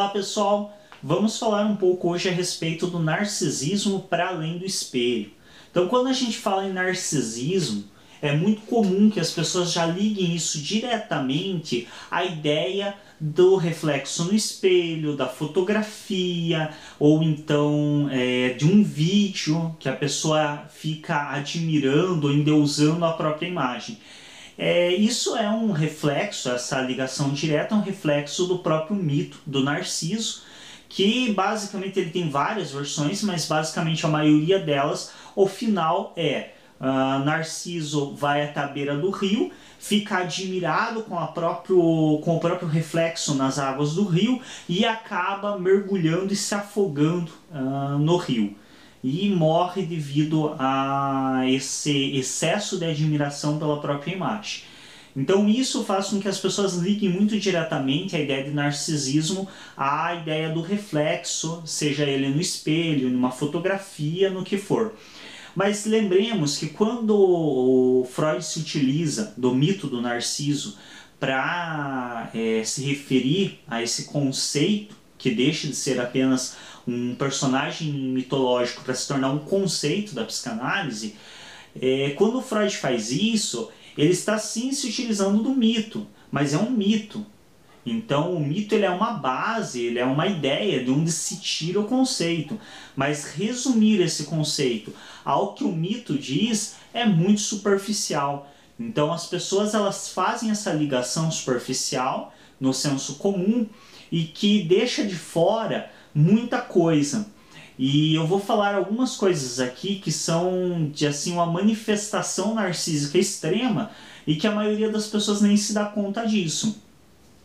Olá pessoal, vamos falar um pouco hoje a respeito do narcisismo para além do espelho. Então quando a gente fala em narcisismo, é muito comum que as pessoas já liguem isso diretamente à ideia do reflexo no espelho, da fotografia, ou então de um vídeo que a pessoa fica admirando ou endeusando a própria imagem. Isso é um reflexo, essa ligação direta é um reflexo do próprio mito do Narciso, que basicamente ele tem várias versões, mas basicamente a maioria delas, o final é Narciso vai até a beira do rio, fica admirado com o próprio reflexo nas águas do rio e acaba mergulhando e se afogando no rio. E morre devido a esse excesso de admiração pela própria imagem. Então isso faz com que as pessoas liguem muito diretamente a ideia de narcisismo à ideia do reflexo, seja ele no espelho, numa fotografia, no que for. Mas lembremos que quando o Freud se utiliza do mito do Narciso para se referir a esse conceito, que deixa de ser apenas um personagem mitológico para se tornar um conceito da psicanálise, quando o Freud faz isso, ele está sim se utilizando do mito, mas é um mito. Então o mito ele é uma base, ele é uma ideia de onde se tira o conceito, mas resumir esse conceito ao que o mito diz é muito superficial. Então as pessoas elas fazem essa ligação superficial no senso comum e que deixa de fora muita coisa. E eu vou falar algumas coisas aqui que são de assim uma manifestação narcísica extrema e que a maioria das pessoas nem se dá conta disso.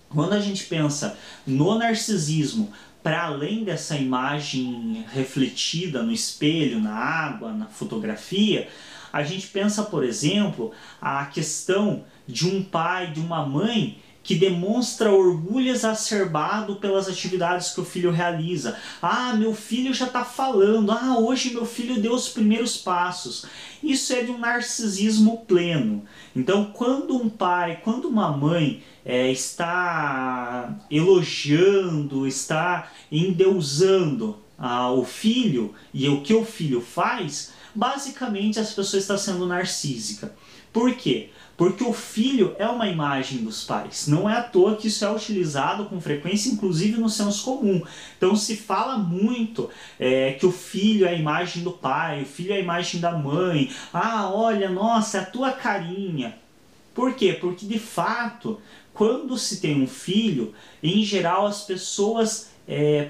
Quando a gente pensa no narcisismo, para além dessa imagem refletida no espelho, na água, na fotografia, a gente pensa, por exemplo, a questão de um pai, de uma mãe que demonstra orgulho exacerbado pelas atividades que o filho realiza. Ah, meu filho já está falando. Ah, hoje meu filho deu os primeiros passos. Isso é de um narcisismo pleno. Então, quando um pai, quando uma mãe está elogiando, está endeusando o filho e o que o filho faz, basicamente essa pessoa está sendo narcísica. Por quê? Porque o filho é uma imagem dos pais. Não é à toa que isso é utilizado com frequência, inclusive no senso comum. Então se fala muito que o filho é a imagem do pai, o filho é a imagem da mãe. Ah, olha, nossa, é a tua carinha. Por quê? Porque de fato, quando se tem um filho, em geral as pessoas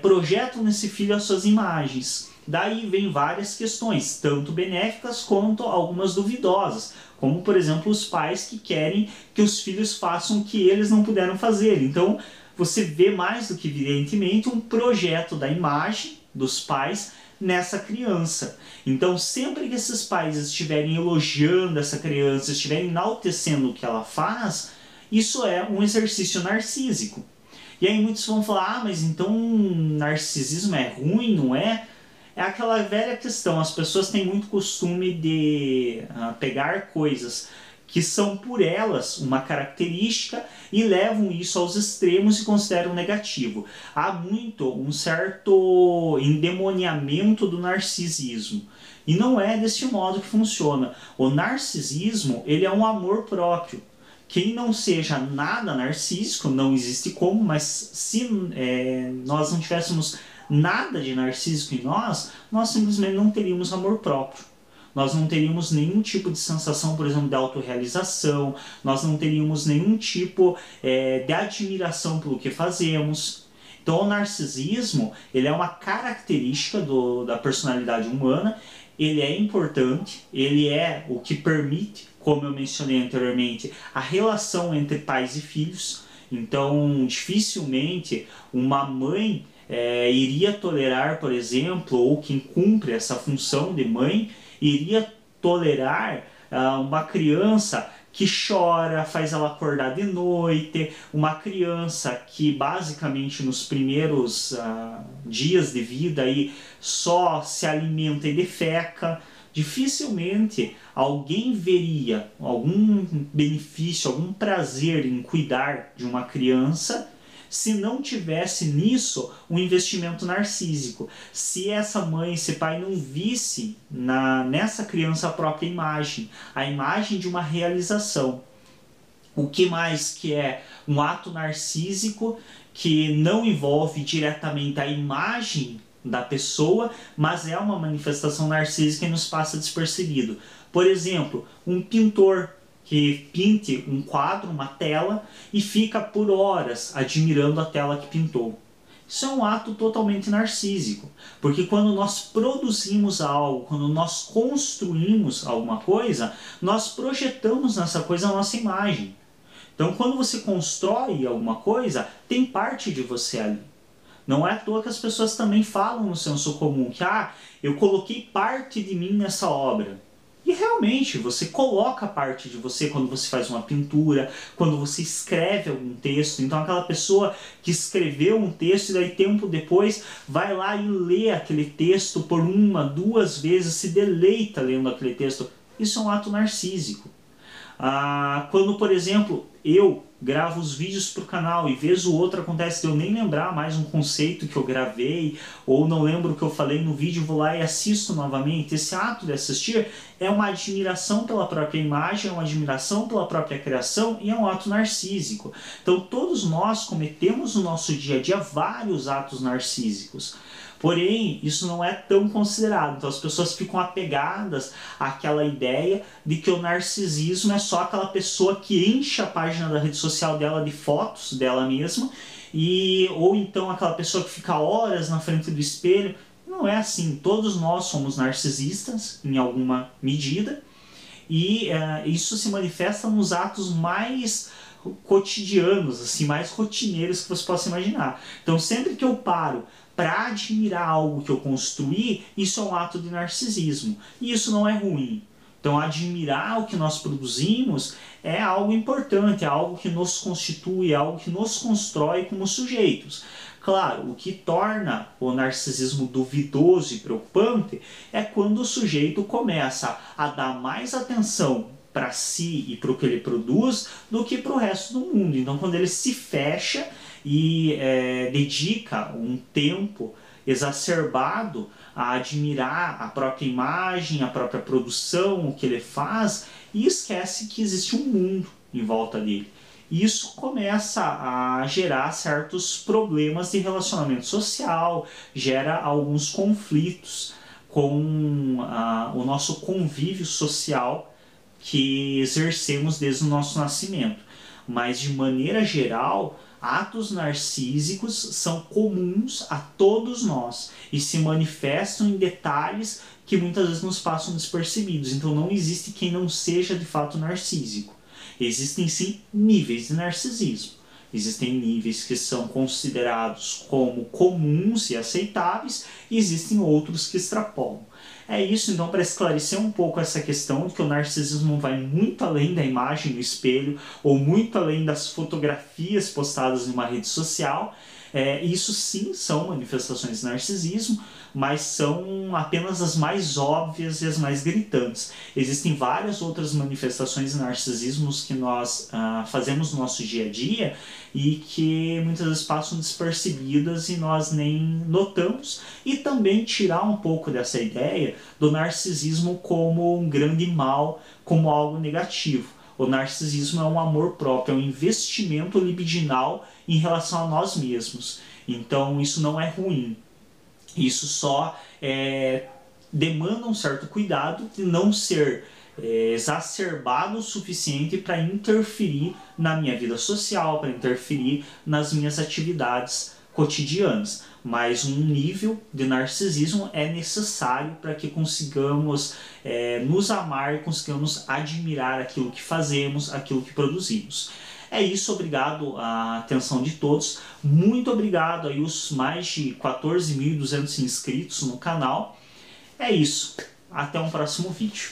projetam nesse filho as suas imagens. Daí vem várias questões, tanto benéficas quanto algumas duvidosas, como por exemplo os pais que querem que os filhos façam o que eles não puderam fazer. Então você vê mais do que evidentemente um projeto da imagem dos pais nessa criança. Então sempre que esses pais estiverem elogiando essa criança, estiverem enaltecendo o que ela faz, isso é um exercício narcísico. E aí muitos vão falar, mas então narcisismo é ruim, não é? É aquela velha questão, as pessoas têm muito costume de pegar coisas que são por elas uma característica e levam isso aos extremos e consideram negativo. Há muito um certo endemoniamento do narcisismo. E não é desse modo que funciona. O narcisismo ele é um amor próprio. Quem não seja nada narcísico, não existe como, mas se nós não tivéssemos nada de narcísico em nós, nós simplesmente não teríamos amor próprio. Nós não teríamos nenhum tipo de sensação, por exemplo, de autorrealização, nós não teríamos nenhum tipo de admiração pelo que fazemos. Então o narcisismo ele é uma característica da personalidade humana, ele é importante, ele é o que permite, como eu mencionei anteriormente, a relação entre pais e filhos. Então dificilmente uma mãe iria tolerar, por exemplo, ou quem cumpre essa função de mãe, iria tolerar uma criança que chora, faz ela acordar de noite, uma criança que basicamente nos primeiros dias de vida aí, só se alimenta e defeca. Dificilmente alguém veria algum benefício, algum prazer em cuidar de uma criança se não tivesse nisso um investimento narcísico. Se essa mãe, esse pai não visse nessa criança a própria imagem, a imagem de uma realização. O que mais que é um ato narcísico que não envolve diretamente a imagem da pessoa, mas é uma manifestação narcísica e nos passa despercebido. Por exemplo, um pintor que pinte um quadro, uma tela, e fica por horas admirando a tela que pintou. Isso é um ato totalmente narcísico, porque quando nós produzimos algo, quando nós construímos alguma coisa, nós projetamos nessa coisa a nossa imagem. Então, quando você constrói alguma coisa, tem parte de você ali. Não é à toa que as pessoas também falam no senso comum que eu coloquei parte de mim nessa obra. E realmente, você coloca parte de você quando você faz uma pintura, quando você escreve algum texto. Então aquela pessoa que escreveu um texto e daí tempo depois vai lá e lê aquele texto por uma, duas vezes, se deleita lendo aquele texto. Isso é um ato narcísico. Quando, por exemplo, eu gravo os vídeos para o canal e vez ou outra acontece de eu nem lembrar mais um conceito que eu gravei, ou não lembro o que eu falei no vídeo, vou lá e assisto novamente. Esse ato de assistir é uma admiração pela própria imagem, é uma admiração pela própria criação e é um ato narcísico. Então todos nós cometemos no nosso dia a dia vários atos narcísicos. Porém, isso não é tão considerado. Então as pessoas ficam apegadas àquela ideia de que o narcisismo é só aquela pessoa que enche a página da rede social dela de fotos dela mesma, ou então aquela pessoa que fica horas na frente do espelho. Não é assim. Todos nós somos narcisistas, em alguma medida, e isso se manifesta nos atos mais cotidianos, assim, mais rotineiros que você possa imaginar. Então sempre que eu paro para admirar algo que eu construí, isso é um ato de narcisismo. E isso não é ruim. Então admirar o que nós produzimos é algo importante, é algo que nos constitui, é algo que nos constrói como sujeitos. Claro, o que torna o narcisismo duvidoso e preocupante é quando o sujeito começa a dar mais atenção para si e para o que ele produz do que para o resto do mundo. Então quando ele se fecha e dedica um tempo exacerbado a admirar a própria imagem, a própria produção, o que ele faz, e esquece que existe um mundo em volta dele. Isso começa a gerar certos problemas de relacionamento social, gera alguns conflitos com o nosso convívio social que exercemos desde o nosso nascimento. Mas de maneira geral, atos narcísicos são comuns a todos nós e se manifestam em detalhes que muitas vezes nos passam despercebidos. Então não existe quem não seja de fato narcísico. Existem sim níveis de narcisismo. Existem níveis que são considerados como comuns e aceitáveis e existem outros que extrapolam. É isso, então, para esclarecer um pouco essa questão de que o narcisismo vai muito além da imagem no espelho ou muito além das fotografias postadas em uma rede social. Isso sim são manifestações de narcisismo, mas são apenas as mais óbvias e as mais gritantes. Existem várias outras manifestações de narcisismos que nós fazemos no nosso dia a dia e que muitas vezes passam despercebidas e nós nem notamos, e também tirar um pouco dessa ideia do narcisismo como um grande mal, como algo negativo. O narcisismo é um amor próprio, é um investimento libidinal em relação a nós mesmos. Então isso não é ruim. Isso só demanda um certo cuidado de não ser exacerbado o suficiente para interferir na minha vida social, para interferir nas minhas atividades cotidianas. Mas um nível de narcisismo é necessário para que consigamos nos amar e consigamos admirar aquilo que fazemos, aquilo que produzimos. É isso, obrigado a atenção de todos. Muito obrigado aí os mais de 14.200 inscritos no canal. É isso, até um próximo vídeo.